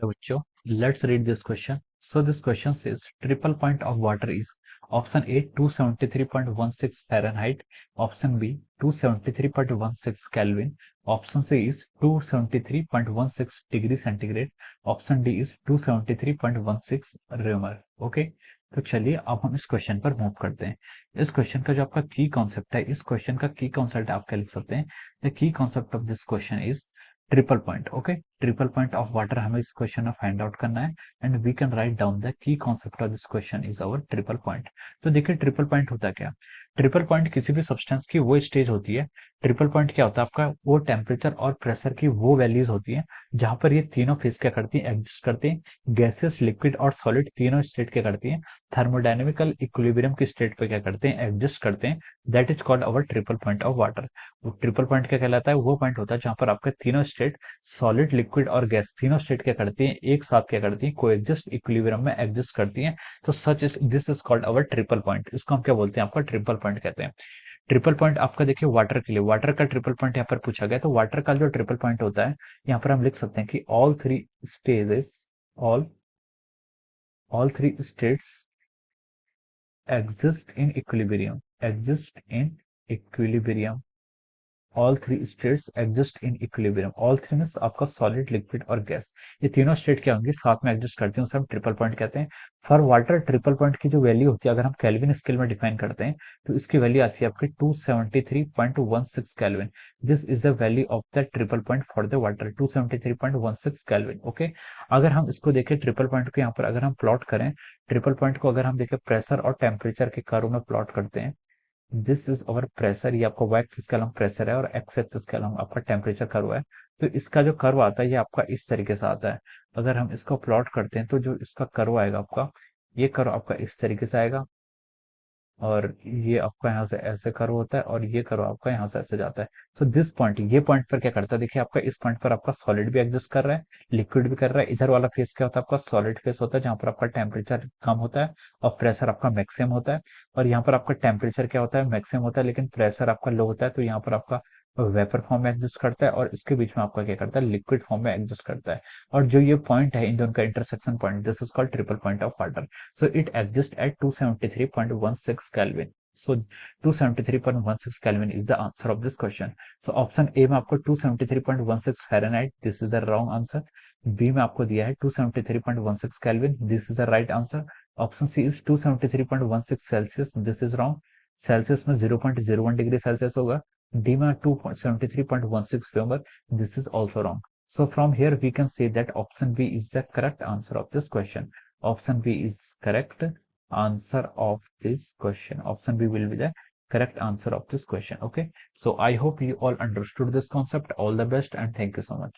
Hello, bachcho. Let's read this question. So this question says triple point of water is option A 273.16 Fahrenheit, option B 273.16 Kelvin, option C is 273.16 degree centigrade, option D is 273.16 Reaumur. Okay, तो चलिए अब हम इस question पर move करते हैं। इस question का जो आपका की कॉन्सेप्ट है, इस क्वेश्चन का की कॉन्सेप्ट आप क्या लिख सकते हैं? The key concept of this question is triple point. Okay, triple point of water हमें इस क्वेश्चन में फाइंड आउट करना है and we can write down the key concept of this question is our triple point. तो देखिए triple point होता क्या? ट्रिपल पॉइंट किसी भी सब्सटेंस की वो स्टेज होती है। ट्रिपल पॉइंट क्या होता है? आपका वो टेम्परेचर और प्रेशर की वो वैल्यूज होती है जहां पर ये तीनों फेज क्या करती है? एग्जिस्ट करते हैं। गैसेस, लिक्विड और सॉलिड तीनों स्टेट क्या करती है? थर्मोडायनेमिकल इक्विलिब्रियम की स्टेट पे क्या करते हैं? एग्जिस्ट करते हैं। That is called our triple point of water. वो ट्रिपल पॉइंट क्या कहलाता है? वो पॉइंट होता है जहां पर आपके तीनों स्टेट, सॉलिड, लिक्विड और गैस, तीनों स्टेट क्या करती हैं? एक साथ क्या करती हैं? कोएग्जिस्ट, इक्विलिब्रियम में एग्जिस्ट करती हैं। तो such is this is called our triple point. इसको हम क्या बोलते हैं? आपका ट्रिपल पॉइंट कहते हैं। ट्रिपल पॉइंट आपका देखिए वाटर के लिए, वाटर का ट्रिपल पॉइंट यहाँ पर पूछा गया, तो वाटर का जो ट्रिपल पॉइंट होता है यहाँ पर हम लिख सकते हैं कि all three stages, all all three states exist in equilibrium, exist in equilibrium, all three states exist in equilibrium. All three means आपका सॉलिड, लिक्विड और गैस, ये तीनों स्टेट क्या होंगे? साथ में एग्जिस्ट करती हैं, उसे हम ट्रिपल पॉइंट कहते हैं। फॉर वाटर ट्रिपल पॉइंट की जो वैल्यू होती है, अगर हम केल्विन स्केल में डिफाइन करते हैं तो इसकी वैल्यू आती है आपकी 273.16 kelvin. This is the value of the triple point for the water, 273.16 kelvin. Okay, अगर हम इसको देखें ट्रिपल पॉइंट को यहाँ पर अगर हम प्लॉट करें, ट्रिपल पॉइंट को अगर हम देखें प्रेशर और टेम्परेचर के कर्व में प्लॉट करते हैं, दिस इज अवर प्रेशर, ये आपका वाई एक्सिस का लॉन्ग प्रेशर है और एक्स एक्सिस का लॉन्ग आपका टेम्परेचर कर्व है। तो इसका जो कर्व आता है ये आपका इस तरीके से आता है। अगर हम इसको प्लॉट करते हैं तो जो इसका कर्व आएगा आपका, ये कर्व आपका इस तरीके से आएगा और ये आपका यहाँ से ऐसे कर्व होता है और ये कर्व आपका यहाँ से ऐसे जाता है। सो दिस पॉइंट, ये पॉइंट पर क्या करता है? देखिए आपका इस पॉइंट पर आपका सॉलिड भी एग्जिस्ट कर रहा है, लिक्विड भी कर रहा है। इधर वाला फेस क्या होता है? आपका सॉलिड फेस होता है जहां पर आपका टेम्परेचर कम होता है और प्रेशर आपका मैक्सिमम होता है। और यहाँ पर आपका टेम्परेचर क्या होता है? मैक्सिमम होता है, लेकिन प्रेशर आपका लो होता है। तो यहाँ पर आपका वेपर फॉर्म में एग्जिस्ट करता है और इसके बीच में आपका क्या करता है? लिक्विड फॉर्म में एग्जिस्ट करता है। और जो ये पॉइंट है इन दोनों का intersection point, this is called triple point of water. So it exist at 273.16 kelvin. So 273.16 Kelvin is the answer of this question. So option A में आपको 273.16 Fahrenheit, this is the wrong answer. B में आपको दिया है 273.16 Kelvin, this is the right answer. Option C is 273.16 Celsius, this is wrong. Celsius में 0.01 degree Celsius होगा। D में 273.16 Reaumur, this is also wrong. So from here we can say that option B is the correct answer of this question. Option B is correct answer of this question. Option B will be the correct answer of this question. Okay, so I hope you all understood this concept. All the best and thank you so much.